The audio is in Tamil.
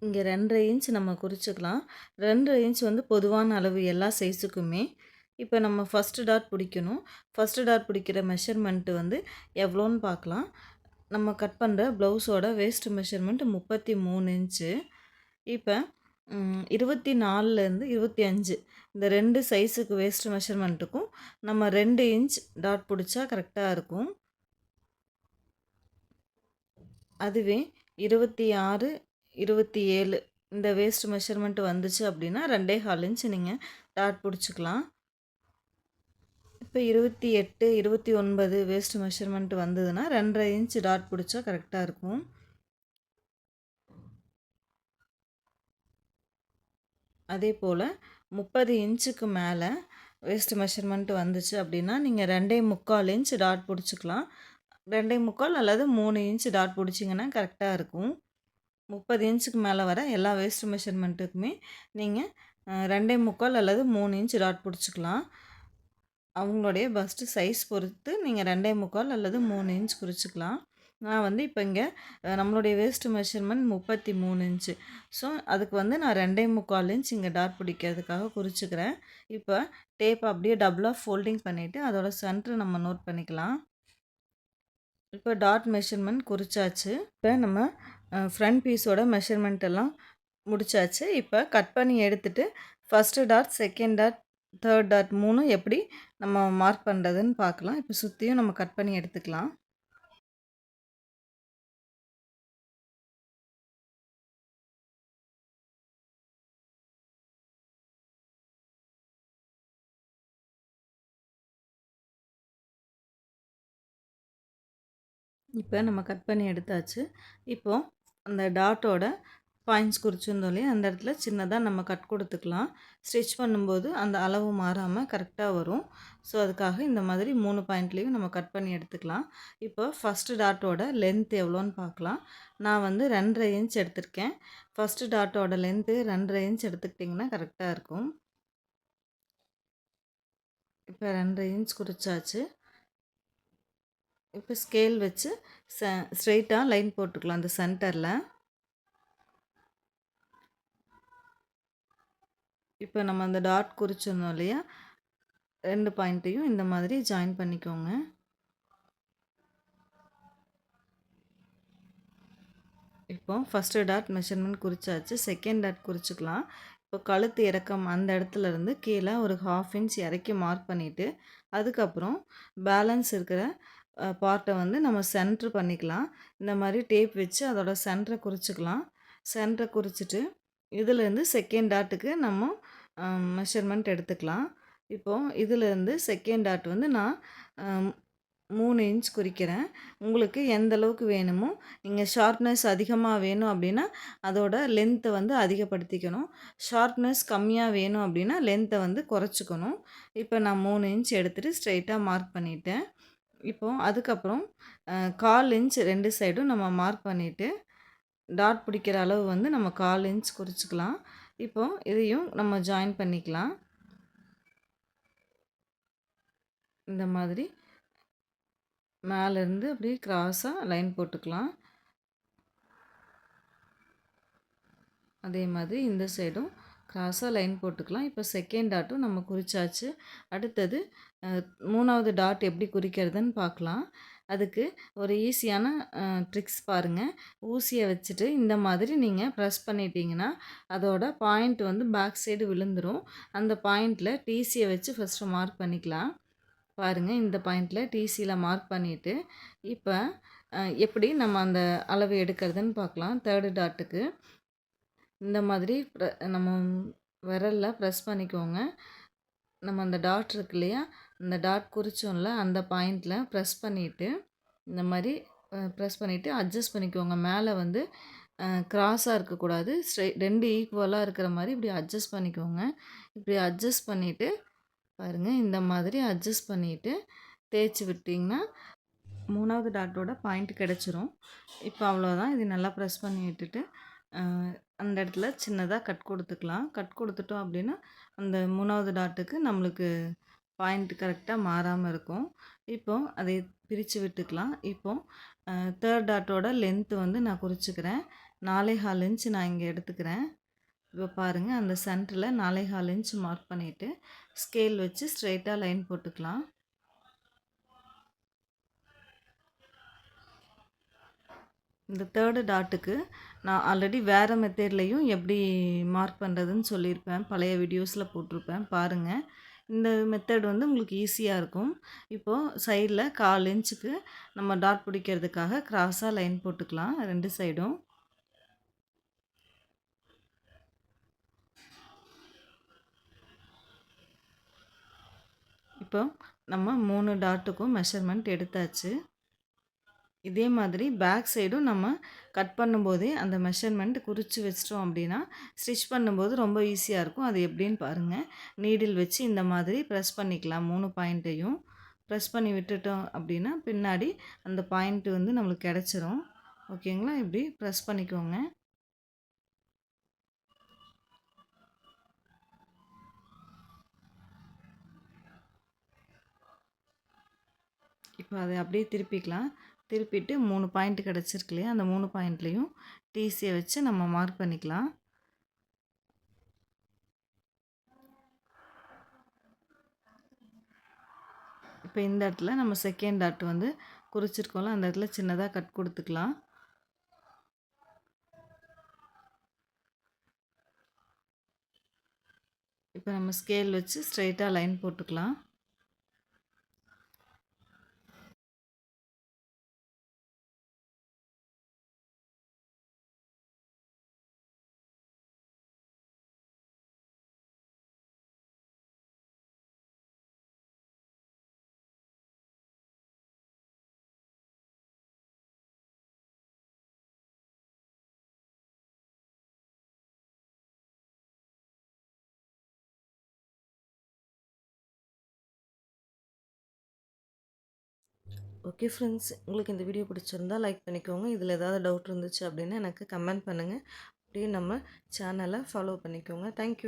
இங்கே 2.5 இன்ச் நம்ம குறிச்சுக்கலாம். 2.5 இன்ச் வந்து பொதுவான அளவு எல்லா சைஸுக்குமே. இப்போ நம்ம ஃபஸ்ட்டு டாட் பிடிக்கணும். ஃபஸ்ட்டு டாட் பிடிக்கிற மெஷர்மெண்ட்டு வந்து எவ்வளோன்னு பார்க்கலாம். நம்ம கட் பண்ணுற ப்ளவுஸோட வேஸ்ட் மெஷர்மெண்ட் 33 இன்ச்சு. இப்போ 24லேருந்து 25 இந்த 2 சைஸுக்கு வேஸ்ட் மெஷர்மெண்ட்டுக்கும் நம்ம 2 இன்ச் டாட் பிடிச்சா கரெக்டாக இருக்கும். அதுவே 26, 27 இந்த வேஸ்ட் மெஷர்மெண்ட் வந்துச்சு அப்படின்னா 2.25 இன்ச் நீங்கள் டாட் பிடிச்சிக்கலாம். இப்போ 28, 29 வேஸ்ட் மெஷர்மெண்ட் வந்ததுன்னா 2.5 இன்ச் டாட் பிடிச்சா கரெக்டாக இருக்கும். அதே போல் 30 இன்ச்சுக்கு மேலே வேஸ்ட் மெஷர்மெண்ட் வந்துச்சு அப்படின்னா நீங்கள் 2.25 இன்ச் டாட் பிடிச்சிக்கலாம். 2.25 அல்லது 3 இன்ச் டாட் பிடிச்சிங்கன்னா கரெக்டாக இருக்கும். 30 இன்ச்சுக்கு மேலே வர எல்லா வேஸ்ட் மெஷர்மெண்ட்டுக்குமே நீங்கள் 2.25 அல்லது 3 இன்ச் டாட் பிடிச்சிக்கலாம். அவங்களுடைய பஸ்ட்டு சைஸ் பொறுத்து நீங்கள் 2.25 அல்லது 3 இன்ச் குறிச்சிக்கலாம். நான் வந்து இப்போ இங்கே நம்மளுடைய வேஸ்ட் மெஷர்மெண்ட் 33 இன்ச்சு. ஸோ அதுக்கு வந்து நான் 2.25 இன்ச் இங்கே டாட் பிடிக்கிறதுக்காக குறிச்சிக்கிறேன். இப்போ டேப் அப்படியே டபுளாக ஃபோல்டிங் பண்ணிவிட்டு அதோட சென்டர் நம்ம நோட் பண்ணிக்கலாம். இப்போ டாட் மெஷர்மெண்ட் குறிச்சாச்சு. இப்போ நம்ம ஃப்ரண்ட் பீஸோட மெஷர்மெண்ட் எல்லாம் முடிச்சாச்சு. இப்போ கட் பண்ணி எடுத்துகிட்டு first dot, second dot, third dot 3 எப்படி நம்ம மார்க் பண்ணுறதுன்னு பார்க்கலாம். இப்போ சுற்றியும் நம்ம கட் பண்ணி எடுத்துக்கலாம். இப்போ நம்ம கட் பண்ணி எடுத்தாச்சு. இப்போது அந்த டாட்டோட பாயிண்ட்ஸ் குறிச்சிருந்தோம் இல்லையா, அந்த இடத்துல சின்னதாக நம்ம கட் கொடுத்துக்கலாம். ஸ்டிச் பண்ணும்போது அந்த அளவு மாறாமல் கரெக்டாக வரும். ஸோ அதுக்காக இந்த மாதிரி 3 பாயிண்ட்லேயும் நம்ம கட் பண்ணி எடுத்துக்கலாம். இப்போ ஃபஸ்ட்டு டாட்டோட லென்த் எவ்வளோன்னு பார்க்கலாம். நான் வந்து 2.5 இன்ச் எடுத்திருக்கேன். ஃபஸ்ட்டு டாட்டோட லென்த்து 2.5 இன்ச் எடுத்துக்கிட்டிங்கன்னா கரெக்டாக இருக்கும். இப்போ 2.5 இன்ச் குறிச்சாச்சு. இப்போ ஸ்கேல் வச்சு ஸ்ட்ரெயிட்டாக லைன் போட்டுக்கலாம் அந்த சென்டரில். இப்போ நம்ம அந்த டாட் குறிச்சிருந்தோம் இல்லையா, 2 பாயிண்ட்டையும் இந்த மாதிரி ஜாயின் பண்ணிக்கோங்க. இப்போ ஃபஸ்ட்டு டாட் மெஷர்மெண்ட் குறிச்சாச்சு. செகண்ட் டாட் குறிச்சிக்கலாம். இப்போ கழுத்து இறக்கம் அந்த இடத்துலேருந்து கீழே ஒரு 1/2 இன்ச் இறக்கி மார்க் பண்ணிவிட்டு அதுக்கப்புறம் பேலன்ஸ் இருக்கிற பார்ட்டை வந்து நம்ம சென்ட்ரு பண்ணிக்கலாம். இந்த மாதிரி டேப் வச்சு அதோட சென்டரை குறிச்சிக்கலாம். சென்டரை குறிச்சிட்டு இதிலேருந்து செகண்ட் டாட்டுக்கு நம்ம மெஷர்மெண்ட் எடுத்துக்கலாம். இப்போது இதிலேருந்து செகண்ட் டாட் வந்து நான் 3 இன்ச் குறிக்கிறேன். உங்களுக்கு எந்த அளவுக்கு வேணுமோ, நீங்கள் ஷார்ப்னஸ் அதிகமாக வேணும் அப்படின்னா அதோட லென்த்தை வந்து அதிகப்படுத்திக்கணும். ஷார்ப்னஸ் கம்மியாக வேணும் அப்படின்னா லென்த்தை வந்து குறைச்சிக்கணும். இப்போ நான் 3 இன்ச் எடுத்துகிட்டு ஸ்ட்ரெயிட்டாக மார்க் பண்ணிட்டேன். இப்போது அதுக்கப்புறம் 1/4 இன்ச் 2 சைடும் நம்ம மார்க் பண்ணிவிட்டு டாட் பிடிக்கிற அளவு வந்து நம்ம 1/4 இன்ச் குறிச்சிக்கலாம். இப்போது இதையும் நம்ம ஜாயின் பண்ணிக்கலாம். இந்த மாதிரி மேலேருந்து அப்படியே கிராஸாக லைன் போட்டுக்கலாம். அதே மாதிரி இந்த சைடும் கிராஸாக லைன் போட்டுக்கலாம். இப்போ செகண்ட் டாட்டும் நம்ம குறிச்சாச்சு. அடுத்தது 3வது டாட் எப்படி குறிக்கிறதுன்னு பார்க்கலாம். அதுக்கு ஒரு ஈஸியான ட்ரிக்ஸ் பாருங்கள். ஊசியை வச்சுட்டு இந்த மாதிரி நீங்கள் ப்ரெஸ் பண்ணிட்டீங்கன்னா அதோட பாயிண்ட் வந்து பேக் சைடு விழுந்துடும். அந்த பாயிண்டில் டிசியை வச்சு ஃபஸ்ட்டு மார்க் பண்ணிக்கலாம். பாருங்கள், இந்த பாயிண்டில் டிசியில் மார்க் பண்ணிவிட்டு இப்போ எப்படி நம்ம அந்த அளவு எடுக்கிறதுன்னு பார்க்கலாம். தேர்டு டாட்டுக்கு இந்த மாதிரி நம்ம விரலில் ப்ரெஸ் பண்ணிக்கோங்க. நம்ம அந்த டாட் இருக்கு இல்லையா, அந்த டாட் குறிச்சோம்ல அந்த பாயிண்டில் ப்ரெஸ் பண்ணிவிட்டு இந்த மாதிரி ப்ரெஸ் பண்ணிவிட்டு அட்ஜஸ்ட் பண்ணிக்கோங்க. மேலே வந்து கிராஸாக இருக்கக்கூடாது, 2 ஈக்குவலாக இருக்கிற மாதிரி இப்படி அட்ஜஸ்ட் பண்ணிக்கோங்க. இப்படி அட்ஜஸ்ட் பண்ணிவிட்டு பாருங்கள், இந்த மாதிரி அட்ஜஸ்ட் பண்ணிவிட்டு தேய்ச்சி விட்டிங்கன்னா 3வது டாட்டோட பாயிண்ட் கிடச்சிரும். இப்போ அவ்வளோதான். இது நல்லா ப்ரெஸ் பண்ணி விட்டுட்டு அந்த இடத்துல சின்னதாக கட் கொடுத்துக்கலாம். கட் கொடுத்துட்டோம் அப்படின்னா அந்த 3வது டாட்டுக்கு நம்மளுக்கு பாயிண்ட் கரெக்டாக மாறாமல் இருக்கும். இப்போது அதை பிரித்து விட்டுக்கலாம். இப்போது தேர்ட் டாட்டோட லென்த்து வந்து நான் குறிச்சிக்கிறேன். 4.25 இன்ச் நான் இங்கே எடுத்துக்கிறேன். இப்போ பாருங்கள், அந்த சென்டரில் 4.25 இன்ச் மார்க் பண்ணிவிட்டு ஸ்கேல் வச்சு ஸ்ட்ரெயிட்டாக லைன் போட்டுக்கலாம். இந்த தேர்டு டாட்டுக்கு நான் ஆல்ரெடி வேறு மெத்தட்லேயும் எப்படி மார்க் பண்ணுறதுன்னு சொல்லியிருப்பேன், பழைய வீடியோஸில் போட்டிருப்பேன் பாருங்கள். இந்த மெத்தட் வந்து உங்களுக்கு ஈஸியாக இருக்கும். இப்போது சைடில் 1/4 இன்ச்சுக்கு நம்ம டாட் பிடிக்கிறதுக்காக கிராஸாக லைன் போட்டுக்கலாம் 2 சைடும். இப்போ நம்ம 3 டாட்டுக்கும் மெஷர்மெண்ட் எடுத்தாச்சு. இதே மாதிரி பேக் சைடும் நம்ம கட் பண்ணும்போதே அந்த மெஷர்மெண்ட் குறித்து வச்சிட்டோம் அப்படின்னா ஸ்டிச் பண்ணும்போது ரொம்ப ஈஸியாக இருக்கும். அது எப்படின்னு பாருங்கள். நீடில் வச்சு இந்த மாதிரி ப்ரெஸ் பண்ணிக்கலாம். 3 பாயிண்ட்டையும் ப்ரெஸ் பண்ணி விட்டுட்டோம் அப்படின்னா பின்னாடி அந்த பாயிண்ட் வந்து நம்மளுக்கு கிடச்சிரும். ஓகேங்களா? இப்படி ப்ரெஸ் பண்ணிக்கோங்க. இப்போ அதை அப்படியே திருப்பிக்கலாம். திருப்பிட்டு 3 பாயிண்ட் கிடச்சிருக்கு இல்லையா, அந்த 3 பாயிண்ட்லேயும் டிசியை வச்சு நம்ம மார்க் பண்ணிக்கலாம். இப்போ இந்த இடத்துல நம்ம செகண்ட் டாட் வந்து குறிச்சிருக்கோம்ல, அந்த இடத்துல சின்னதாக கட் கொடுத்துக்கலாம். இப்போ நம்ம ஸ்கேல் வச்சு ஸ்ட்ரெயிட்டாக லைன் போட்டுக்கலாம். ஓகே ஃப்ரெண்ட்ஸ், உங்களுக்கு இந்த வீடியோ பிடிச்சிருந்தா லைக் பண்ணிக்கோங்க. இதில் ஏதாவது டவுட் இருந்துச்சு அப்படின்னா எனக்கு கமெண்ட் பண்ணுங்கள். அப்படியே நம்ம சேனலை ஃபாலோ பண்ணிக்கோங்க. தேங்க்யூ.